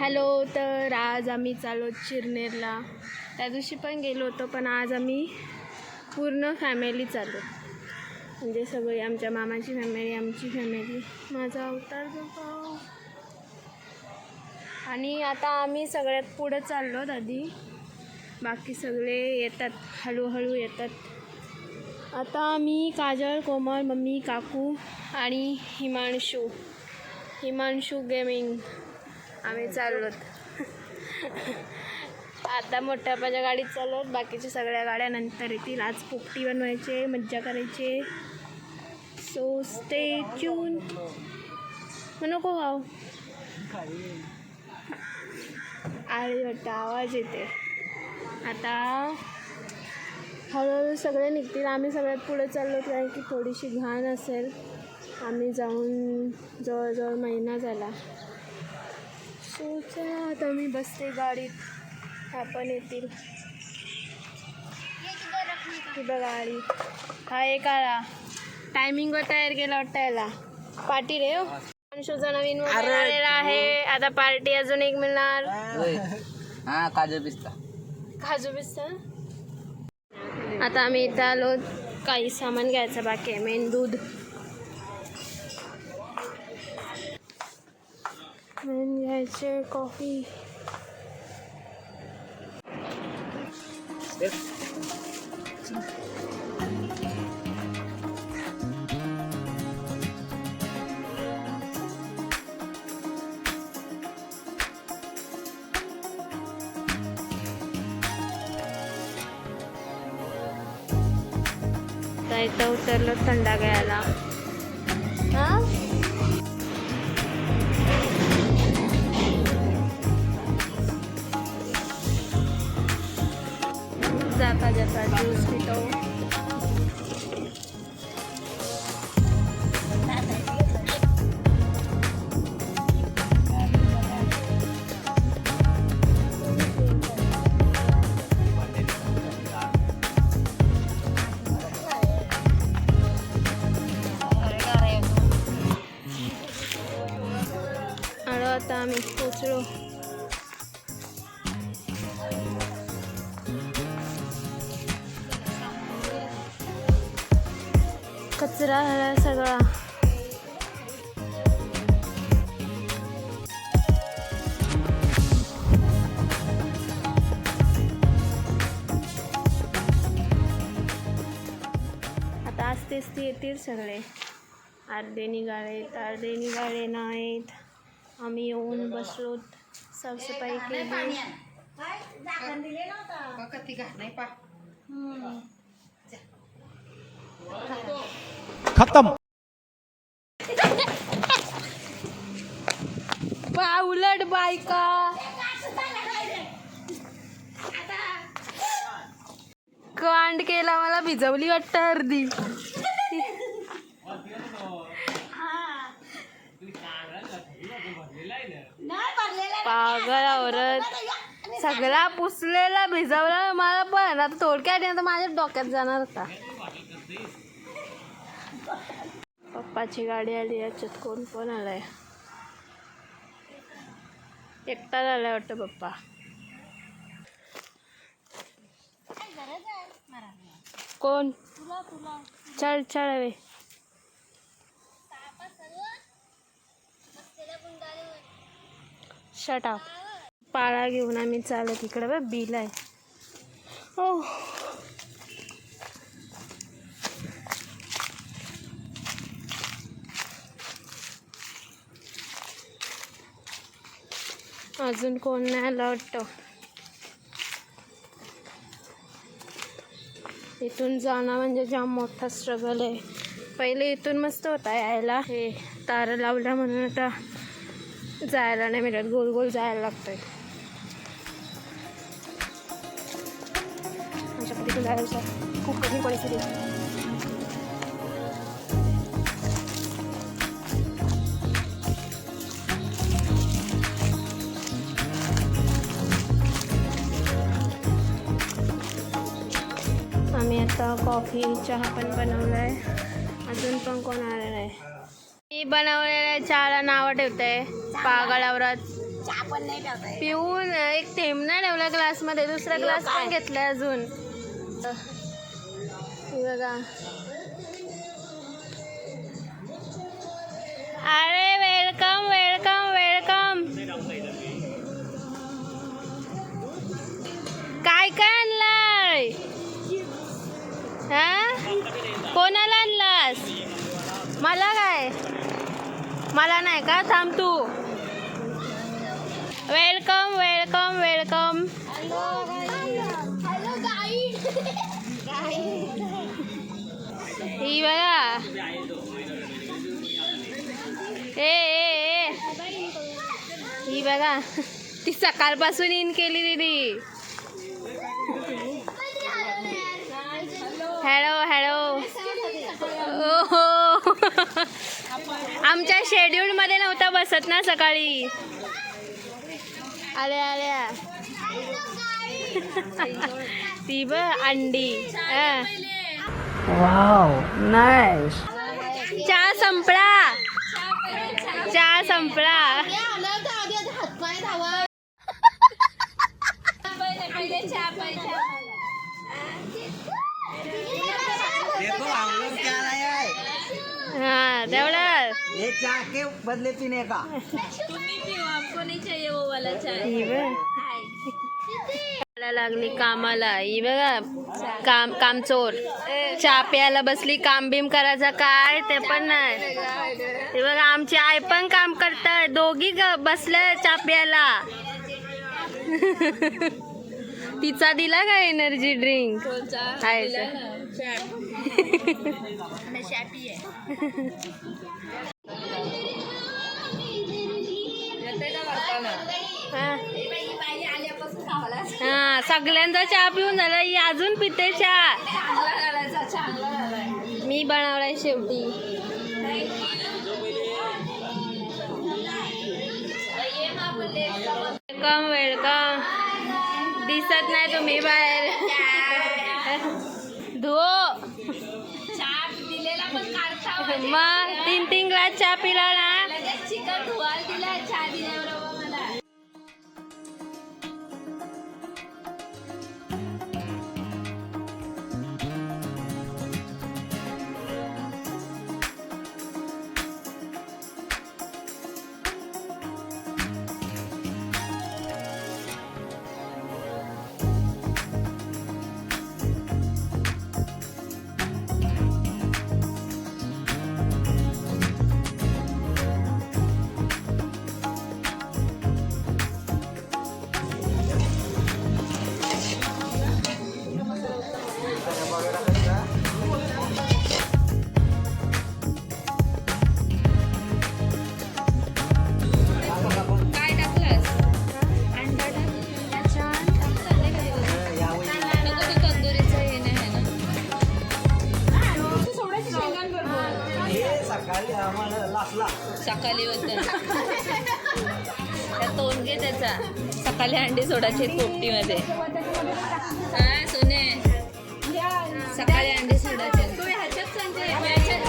Hello. तर आज आम्ही चाललो चिरनेरला. त्या दिवशी पण गेलो होतो, पण आज आम्ही पूर्ण फॅमिली चाललो. म्हणजे सगळी आमच्या मामाची फॅमिली, आमची फॅमिली, माझा अवतार बघा. आणि आता आम्ही सगळ्यात पुढं चाललो आधी. बाकी सगळे येतात, हळूहळू येतात. आता आम्ही काजल, कोमल, मम्मी, काकू आणि हिमांशू गेमिंग आम्ही चाललोत. आता मोठ्या आपाच्या गाडीत चाललोत. बाकीच्या सगळ्या गाड्या नंतर येतील. आज पोपटी बनवायचे, मज्जा करायचे. So stay tune. नको खाऊ. आळी वाटतं, आवाज येते. आता हळूहळू सगळे निघतील. आम्ही सगळ्यात पुढे चाललो कारण की थोडीशी घाण असेल. आम्ही जाऊन जवळजवळ महिना झाला. सो चला आता मी बसते गाडीत. ह्या पण येतील. ती बघा गाडी. हा एक आला. टायमिंगवर तयार केला वाटतं याला. पार्टी रे. अंशूचा नवीन मोबाईल आलेला आहे. आता पार्टी अजून एक मिळणार. हा काजू पिस्ता. काजू पिस्ता. आता आम्ही इथं आलो. काही सामान घ्यायचं बाकी आहे. मेन दूध, मेन घ्यायचे कॉफी. इथं उतरलो थंडा घ्यायला. हां जाता जाता ज्यूस पितो. आता आम्ही पोचलो. कचरा झाला सगळा. आता असतेच ते येतील सगळे. अर्धे निघालेत, अर्धे निघाले नाहीत. आम्ही येऊन बसलो. साफसफाई केली. खत्म. उलट बायका. कांड केला, मला भिजवली वाटतं अर्धी. पागल औरत. सगळा पुसलेला भिजवला मला पण. आता थोडक्यात आता माझ्या डोक्यात जाणार होता. पप्पाची गाडी आली. याच्यात कोण कोण आलाय? एकटा झालाय वाटतं पप्पा. कोण? चल चल हवे. Shut up. पाळा घेऊन आम्ही चालत इकडे बघ बिल आहे. हो अजून कोण नाही आला वाटतं. इथून जाणं म्हणजे जाम मोठा स्ट्रगल आहे. पहिले इथून मस्त होता यायला. हे तार लावल्या म्हणून आता जायला नाही मिळत. गोल गोल जायला लागतंय. तिथून जायला खूप कठीण परिस्थिती. आम्ही आता कॉफी चहा पण बनवला आहे. अजून पण कोण आलेलं आहे. मी बनवलेल्या चहाला नावं ठेवते. पागल औरत. पिऊन एक थेंब नाही ठेवला ग्लासमध्ये, दुसरा ग्लास पण घेतलाय अजून. हे बघा. अरे वेलकम वेलकम वेलकम. काय काय आणलाय? हा, कोणाला आणलास? मला काय? मला नाही का? थांब तू. Welcome welcome welcome. ही बघा. ए ही बघा, ती सकाळपासून इन केली दीदी. Hello hello. ओहो, आमच्या शेड्यूल मध्ये नव्हता बसत ना सकाळी. आल्या आल्या. ती ब अंडी. Wow nice. चहा संपला. चहा संपला. हाँ तेवढं. ये चाय के बदले पीने का. लागली कामाला. ही बघा कामचोर. चहा प्यायला बसली. काम बिम करायचं काय ते पण नाही. हे बघा आमची आई पण काम करताय. दोघी बसल्या चहा प्यायला. तिचा दिला का एनर्जी ड्रिंक? हा, सगळ्यांचा चहा पिऊन झाला. ही अजून पिते चहा. मी बनवलाय शेवटी. Welcome welcome. दिसत नाही तुम्ही बाहेर. धुओ मग 3 ग्लास चहा पिला ना. सकाळी होतं त्या तोंड घे त्याचा. सकाळी अंडी सोडायचे पोपटीमध्ये. हा सोने, सकाळी अंडी सोडायचे.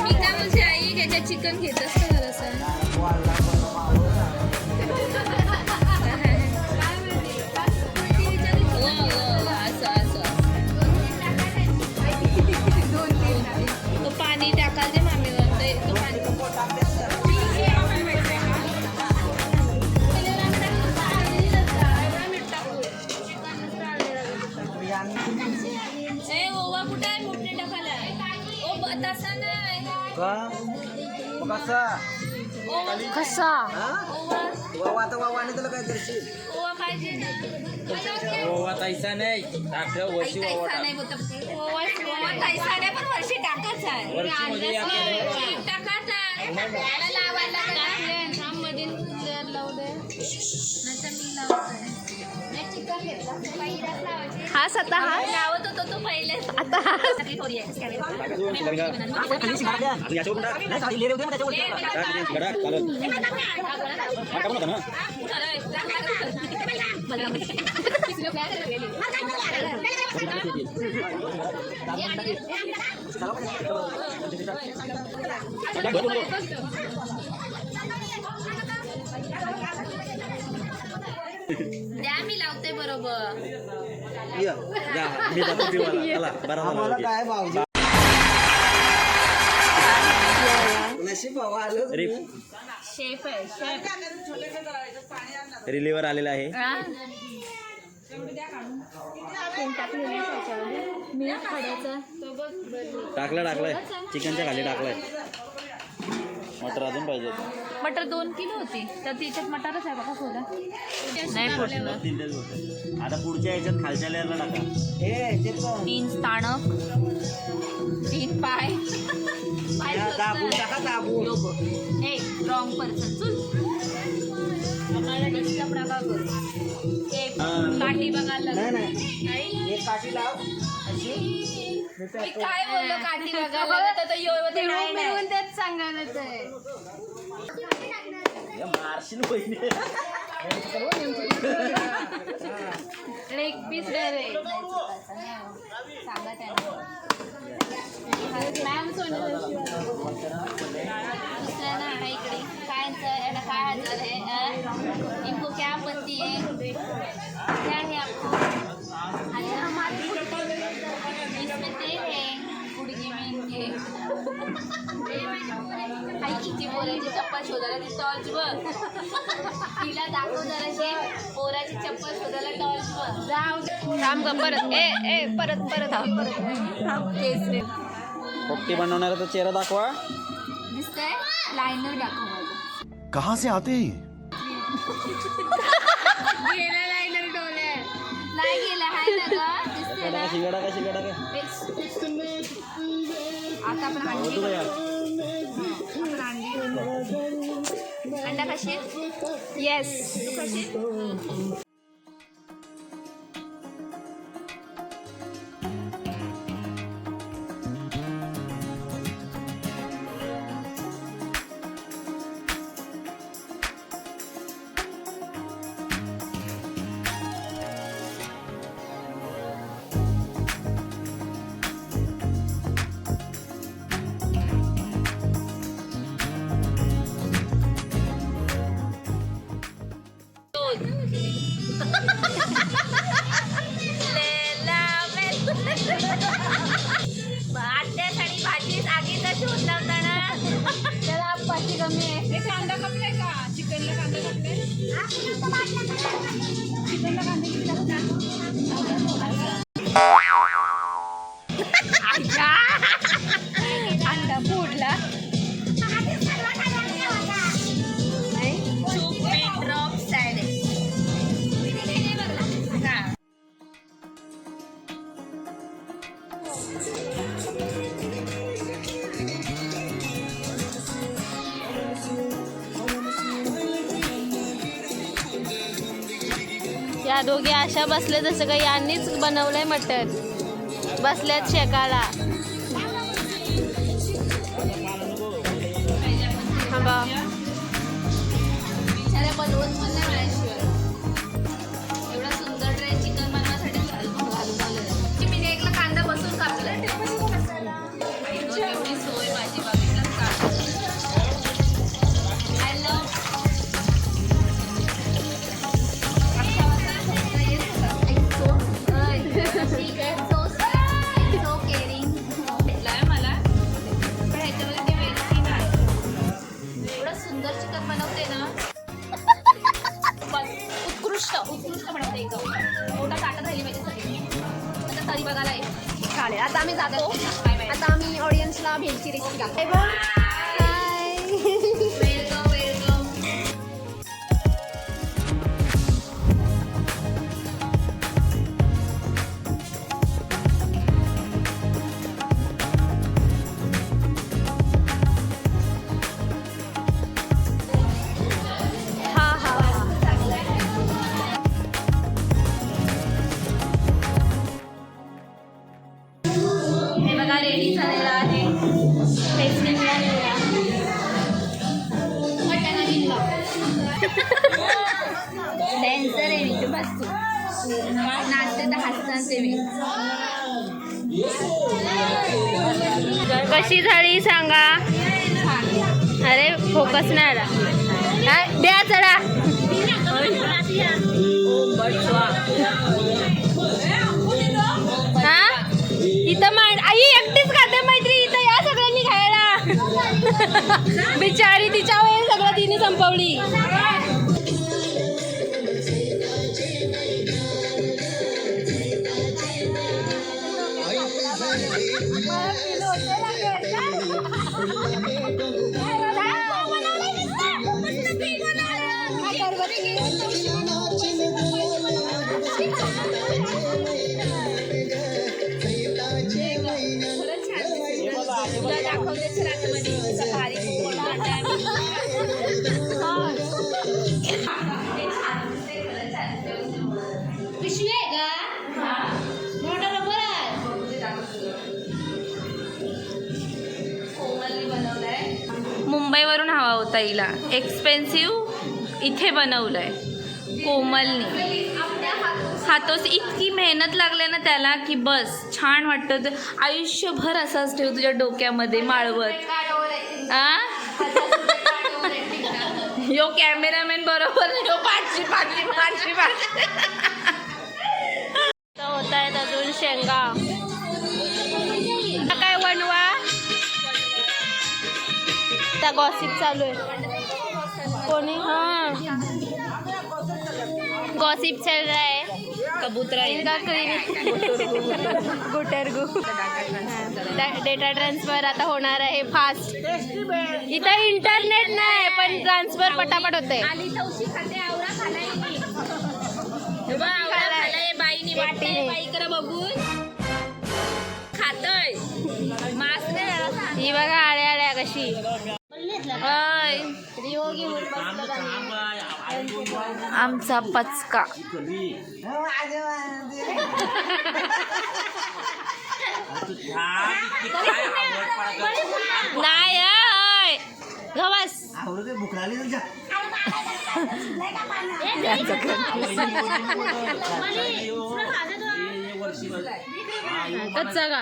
मी काय म्हणते आई, ह्याच्यात चिकन घेत असतं जरासं. तो पाणी टाकाल ते मामी म्हणते. तो पाणी ओवा कुठे आहे? मोठे टाकायला. ओ तसा नाही कसा. वावा तर वावा आणि तुला काय करशील. ओवा पाहिजे. वावा तैसा नाही टाकलं वर्षी वावा टाक. ओवा तैसा नाही पण वर्षी टाकायचा आहे. टाकायचा हा स्वतः हा लावत होतो तो पहिले. आता द्या मी लावते बरोबर. आम्हाला काय भाऊजी नशीब भावा आलं शेफ आहे शेफ. रिलीवर आलेला आहे. टाकलाय चिकनच्या खाली टाकलाय. मटर अजून पाहिजे. मटर 2 किलो होती तर तिच्यात मटरच आहे बघा थोडा. नाही फुटलं. आता पुढच्या याच्यात खालच्या लेअरला टाका. 3 स्थानक 3 पाय दाबून टाका दाबून. ए रॉंग पर्सन चल. आम्हाला डिस्टर्ब नका करू. एक काठी बघायला नाही लागली. नाही एक काठी लाव अशी. मी काय बोललो काठी बघायला लागत तर योवते नाही नाही. तेच सांगायला येतंय. मारशील बहिणी. एक पीस दे रे. सांगा त्यांना. मॅम सोनल दुसरा ना आहे इकडे. काय याला काय हजार है? इनको क्या आपत्ति है? क्या है आपको? अच्छा हमारे इसमें तेल है गुडगी में इनके. आई किती पोराची चप्पल शोधायला ती टॉर्च बघ. तिला दाखव जराशी पोराची चप्पल शोधायला टॉर्च बघ. जाऊ थांब ग परत. ए परत तेच रे. पोपटी बनवणारा चेहरा दाखवा. दिसतंय लायनर दाखव माझं. कहाँ से आते हैं ये? गेला लायनर डोले. नाही गेला हाय ना ग दिसतंय ना. शिगाडा का आता आपण अंडी होतो का यार? आपण अंडा कशी येस. तू कशी. आट्यासाठी भाजी आगीचा शोध लावताना त्याला पाठी कमी आहे. कांदा कापलाय का चिकनला? कांदा कापलाय चिकनला. कांदा किती लागतात? अंडा फोडला. Drop salad. या दोघी अशा बसल्या जसं काही यांनीच बनवलंय मटण. बसल्यात शेकाला. हा बा बिचाऱ्या बनवत पण नाही माझ्याशिवाय. एवढा सुंदर ड्रेस चिकन बनवण्यासाठी घालून आलेला. मी एकला कांदा बसून कापला. एवढी सोय माझी बाबीलाच काढ. आय लव्ह सो केअरिंग भेटलाय मला. पण ह्याच्यामध्ये ती वेगळी नाही. एवढं सुंदर चिकन बनवते ना. उत्कृष्ट बनवते एकदम. मोठा ताटात राहिली पाहिजे सगळी. आता तरी बघायला आहे. चालेल. आता आम्ही जातो. Bye bye. आता आम्ही ऑडियन्सला भेलची रेसिपी दाखवतो. Welcome welcome. हे बघा रेडी झालेला आहे. टेस्टिंगला नेऊया. मटण आणि डॅन्सर आहे मी. तू बस तू. नाचते तर हसते मी. कशी झाली सांगा. अरे फोकस नाही आला. द्या चढा. हा इथं आई एकटीच खाते मैत्री, इथं या सगळ्यांनी खायला. बिचारी तिच्या वेळेस सगळं तिने संपवली. पिशवी आहे का? मोठा रबर आहे. मुंबईवरून हवा होता हिला. एक्सपेन्सिव्ह इथे बनवलंय कोमलनी. हातोस इतकी मेहनत लागले ना त्याला की बस छान वाटतं. ते आयुष्यभर असाच ठेव तुझ्या डोक्यामध्ये माळवत. यो कॅमेरामॅन बरोबर यो पाठशी होत आहेत अजून शेंगा. काय वनवा त्या गॉसिप चालू आहे. कोणी गॉसिप चल रहा है. कबूतरा इनका गुटरगु डेटा ट्रान्सफर आता होणार आहे फास्ट. इथं इंटरनेट नाही पण ट्रान्सफर पटापट होते. बघून खातोय मास्क ही बघा आळ्या आळ्या कशी. आमचा पचका नाही गवस कच्चा का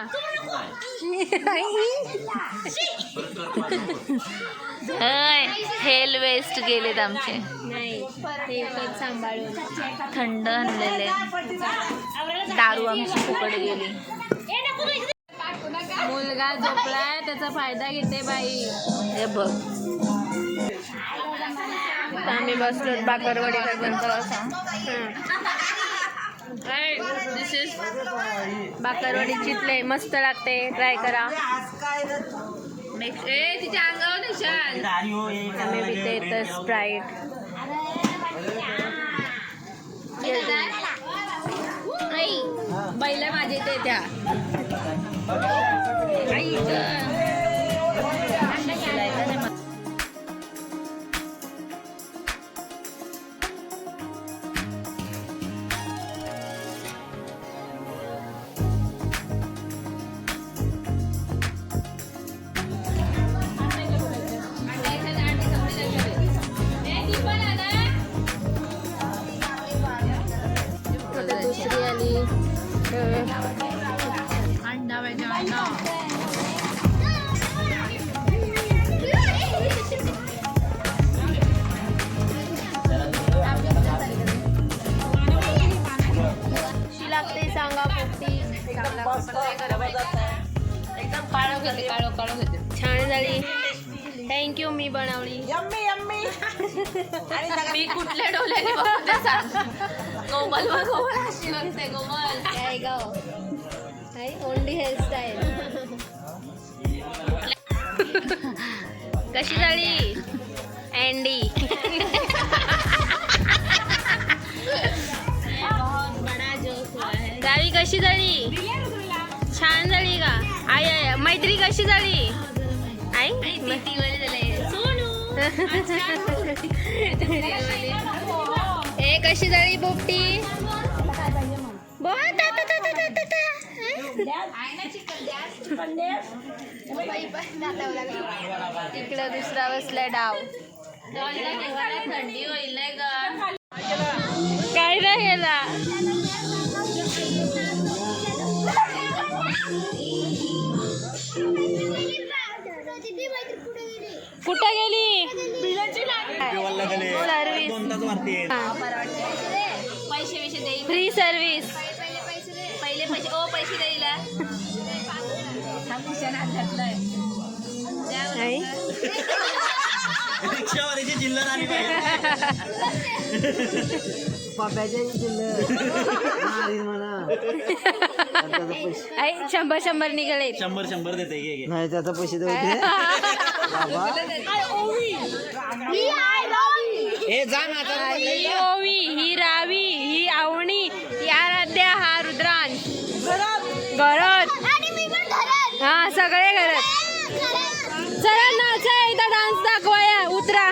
हेल वेस्ट गेलेत आमचे. सांभाळून थंड आणलेले दारू आमची फुकट गेली. मुलगा झोपलाय त्याचा फायदा घेते बाई. हे बघ आम्ही बसलो बाकरवडी बनतो. दिस इज बाकरवडी चितले मस्त लागते. ट्राय करा. तिच्या अंगावर निशान आम्ही पिते तर स्प्राईट. बैला माझे ते त्या दुसरी आली अंडा वेजा अंडा. कशी लागते सांगा पोपटी. एकदम काळो घेते काळो घेते. छान झाली. थँक्यू मी बनवली. मी कुठल्या डोल्याने बघते सांग. कोमल बघ कोमल अशी बघते. कोमल काय गाव ओनली हेअरस्टाईल. कशी झाली अँडी. गावी कशी झाली. छान झाली का आई. मैत्री कशी झाली आई. ए कशी झाली पोपटी. इकडं दुसरा बसलाय डाव. थंडी होईल काय नाही गेला. कुठं गेली. पैसे फ्री सर्व्हिस. पहिले पैसे ओ पैसे द्यायला नाही रिक्षावाल्याची चिल्लर आली पाहिजे. पप्याच्या म्हणा आई 100 निघाले. 100 देते घे घे. नाही त्याचा पैसे देते बाबा. हे जा ना आता. ही ओवी, ही रावी, ही आवणी, ही आराध्या, हा रुद्रांश. घरात हा सगळे घरात. चला नाचा एकदा डान्स दाखवाया. उतरा.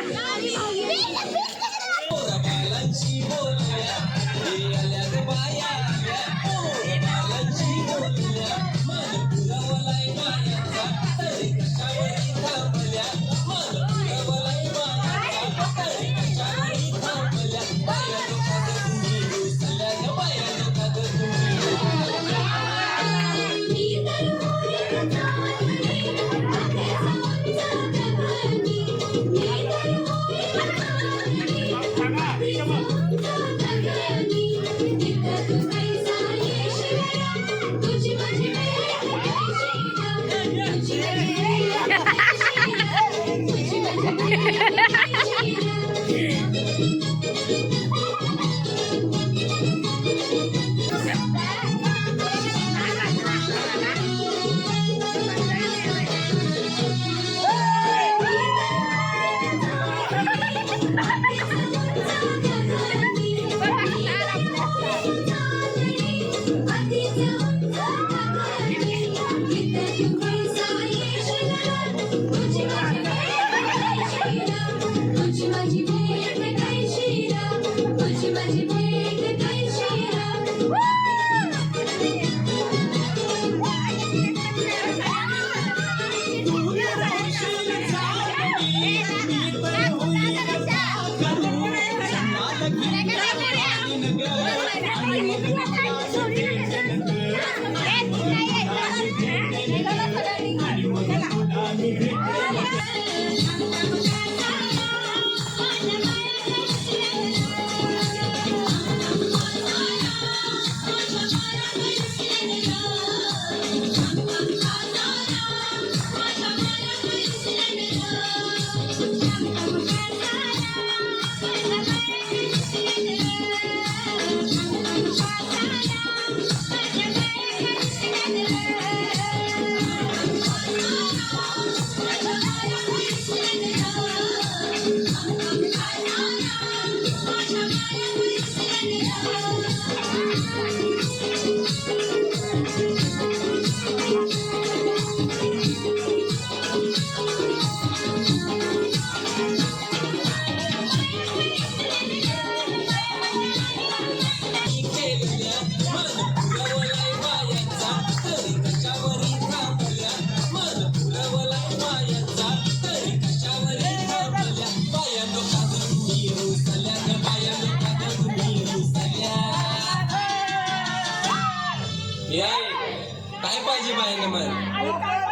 काय पाहिजे बाईने मला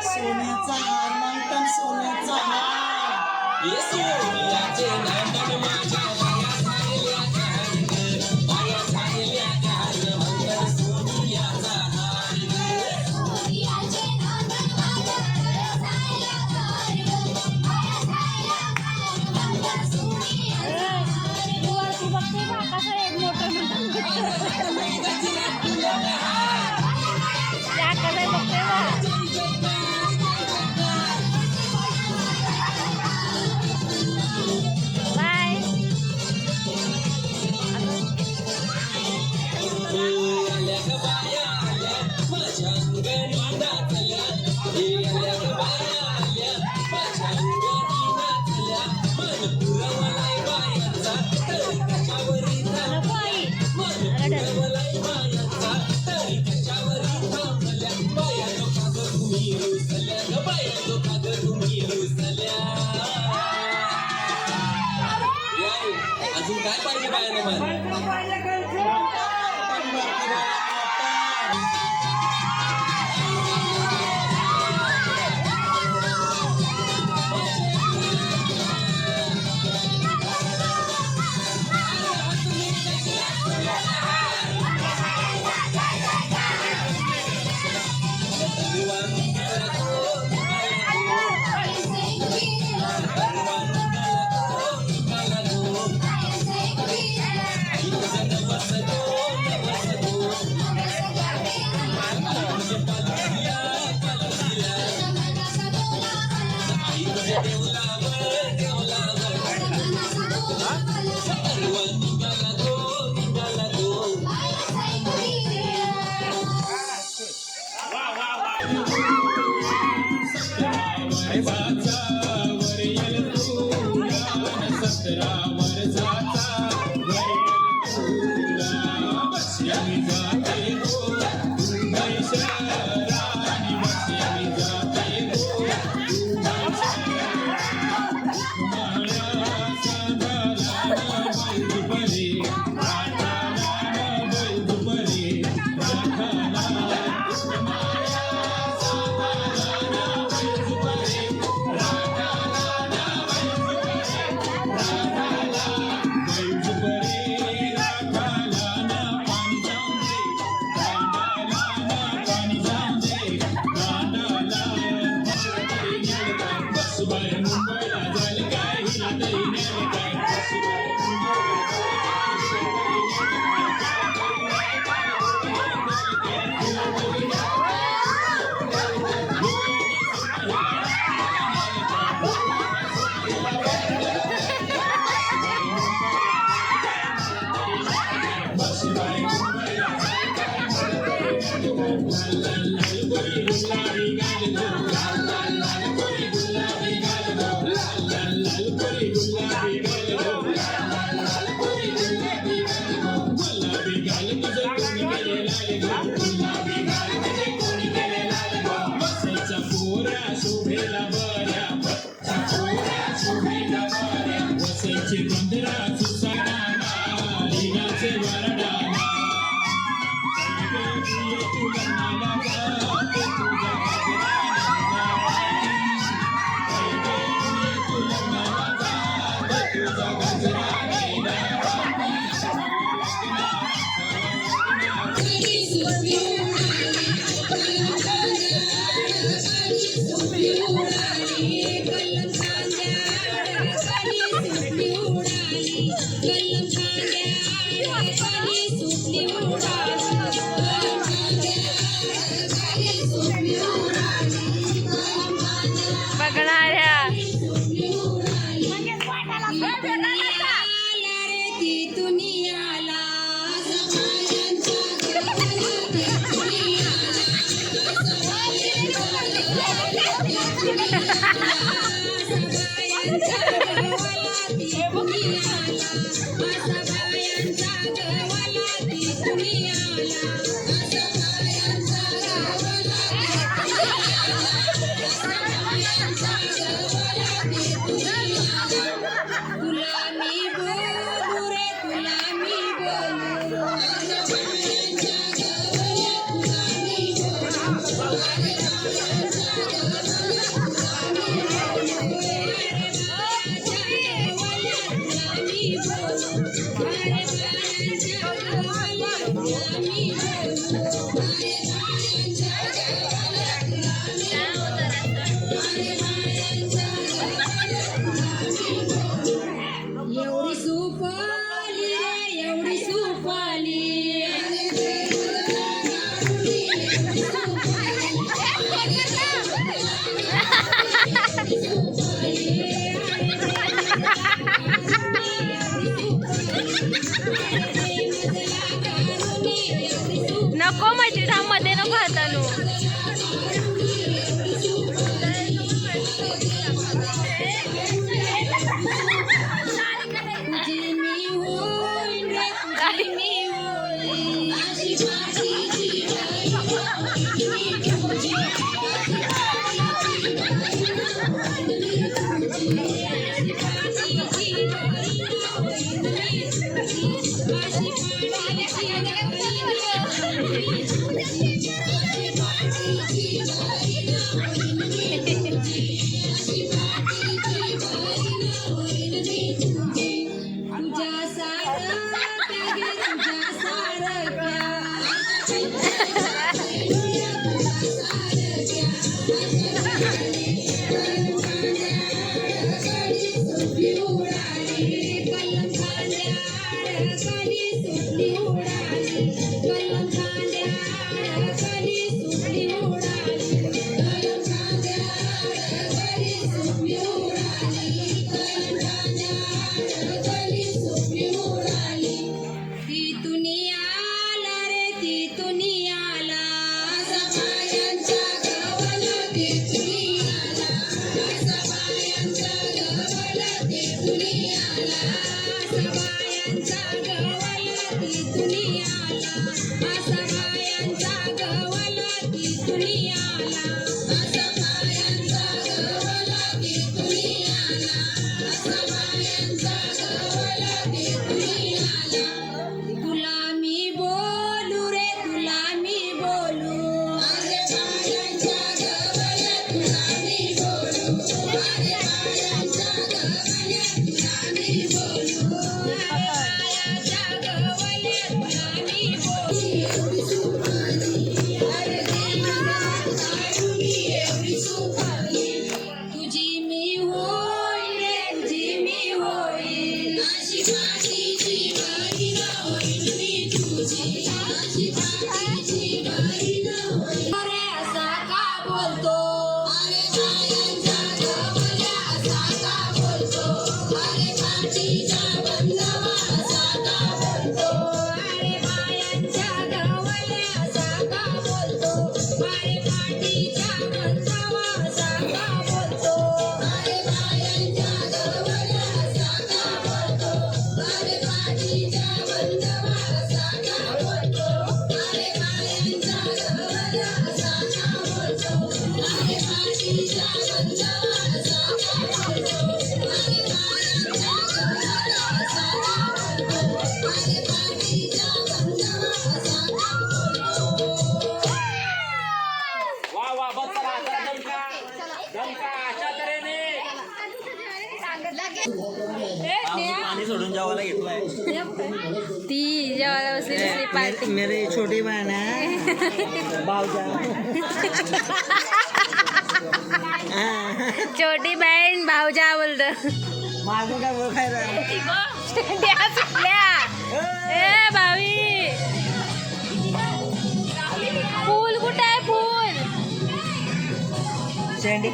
सोन्याचा हार नाटन सोन्याचा हार ये सोन्याचे नाटन माझ्या बाय. आम्ही जाते गो मुंबई शहराने वस्ती आम्ही जाते गो नको माझी मध्ये नको हातानो ती दुनिया रे ती दुनिया पाणी सोडून जेवायला घेतलाय. ती जेवायला बसली दुसरी पार्टी. मेरी छोटी बहन है भावजा. छोटी बहीण भाऊजा बोलत. माझं काय ओळखायला ए भावी फूल कुठे आहे फूल. शेंडी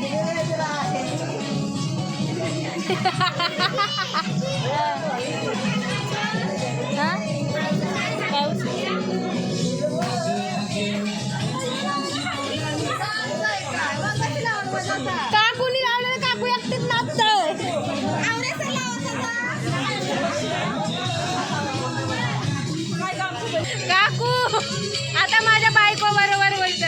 काकूनी लावलेलं काकू एकटीच नाचतोय. काकू आता माझ्या बायको बरोबर बोलत.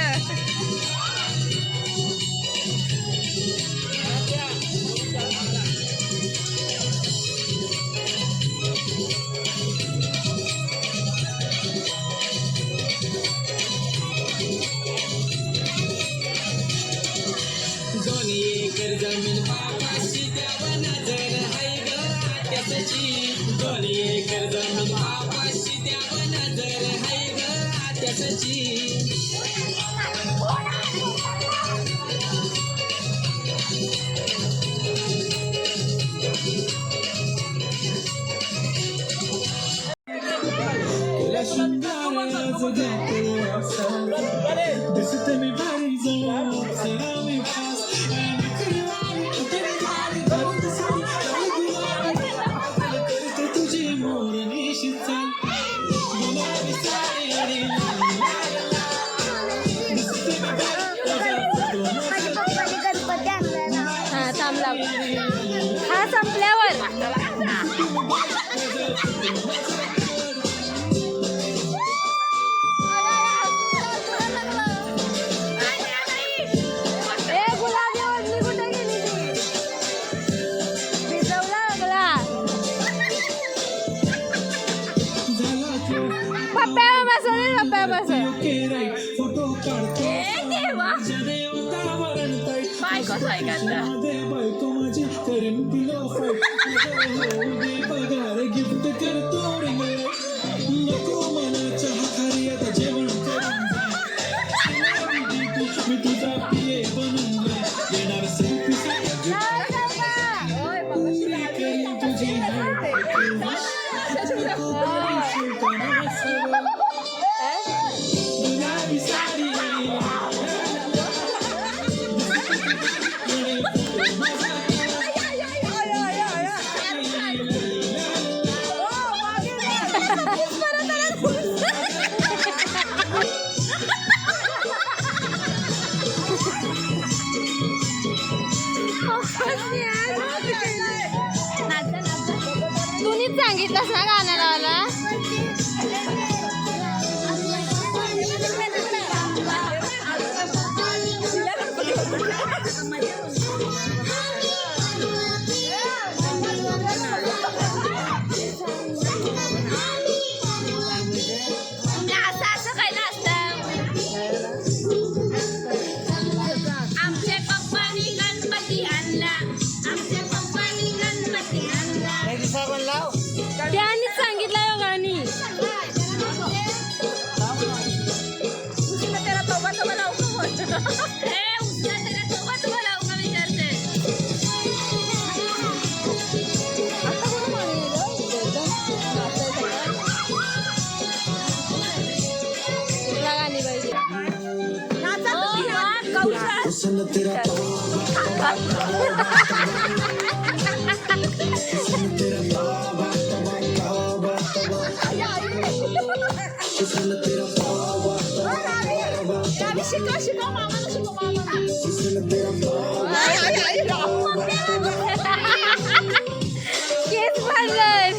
दोन्ही एकर जमीन बापाशी द्यावा नजर हाय ग आत्याची. दोन्ही एकर जमीन बापाशी द्यावा नजर हाय ग आत्याची. तुला शृंगाराचं जातो असं दिसत मी भारी जाऊ सरावी फास आणि खरी करते तुझी मोर निशी चाल गुलाबी साडी आणि दिसते मी भारी हा थांबला. हा संपल्यावर गुलाबी ओढणी कुठे गेली ती. भिजवला लागला. पप्प्या बसवले पप्प्या बसव. फोटो काढतो देवतावरण बायको माझी करीन पिलो फाईट पगार गिफ्ट करतो रिंग नको मला चहा खारी आता जेवण करून मी तुझा पिये बनून येणार सेल्फी करीन तुझी गुलाबी साडी केस भरलंय.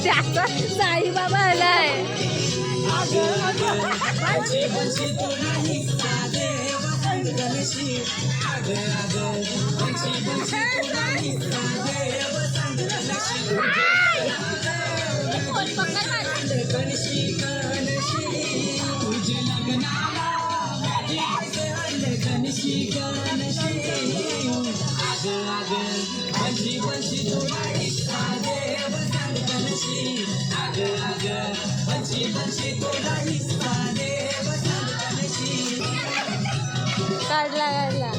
त्याचा साईबाबा आलाय. काढला काढला.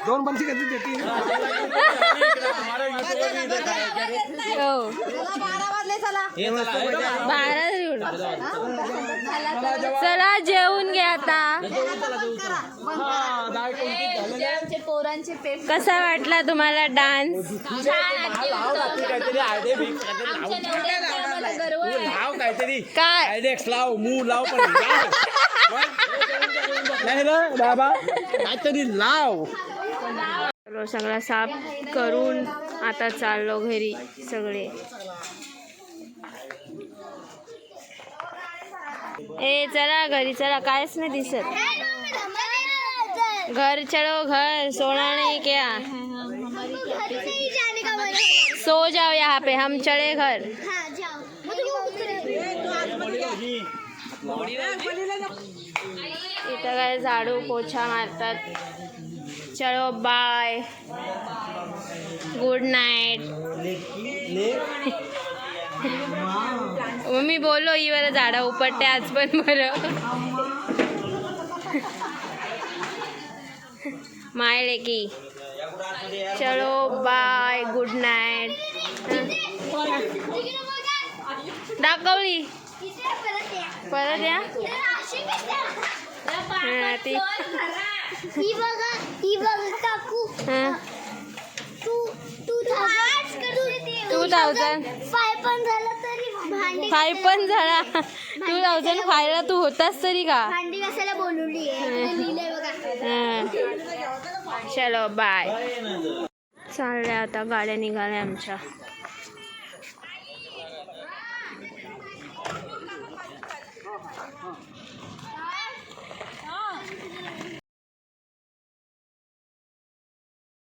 दोन पंची कधी देते चला जेवून घ्या आता. पोरांचे पेपर कसा वाटला तुम्हाला डान्स? काय लाव मू लाव पण नाही रे बाबा काहीतरी लाव. सगळा साफ करून आता चाललो घरी सगळे. चला घरी. घरी चला, कायच नाही दिसत. घर चलो घर, सोना नहीं क्या. सो जाओ यहाँ पे, हम चले घर. इथं काय झाडू पोछा मारतात. चलो बाय, गुड नाईट. मम्मी बोलो ही बरं झाडं उपटते आज पण बरं. माय लेकी. चलो बाय, गुड नाईट. दाखवली परत या. हा, ती ही बघा काकू. हा. 2005 पण झालं तरी भांडी 5 पण झाला. 2005 ला तू होतास तरी का. भांडी कशाला बोलवली लिहिलंय बघा. चलो बाय. चालल्या आता गाड्या निघाल्या आमच्या.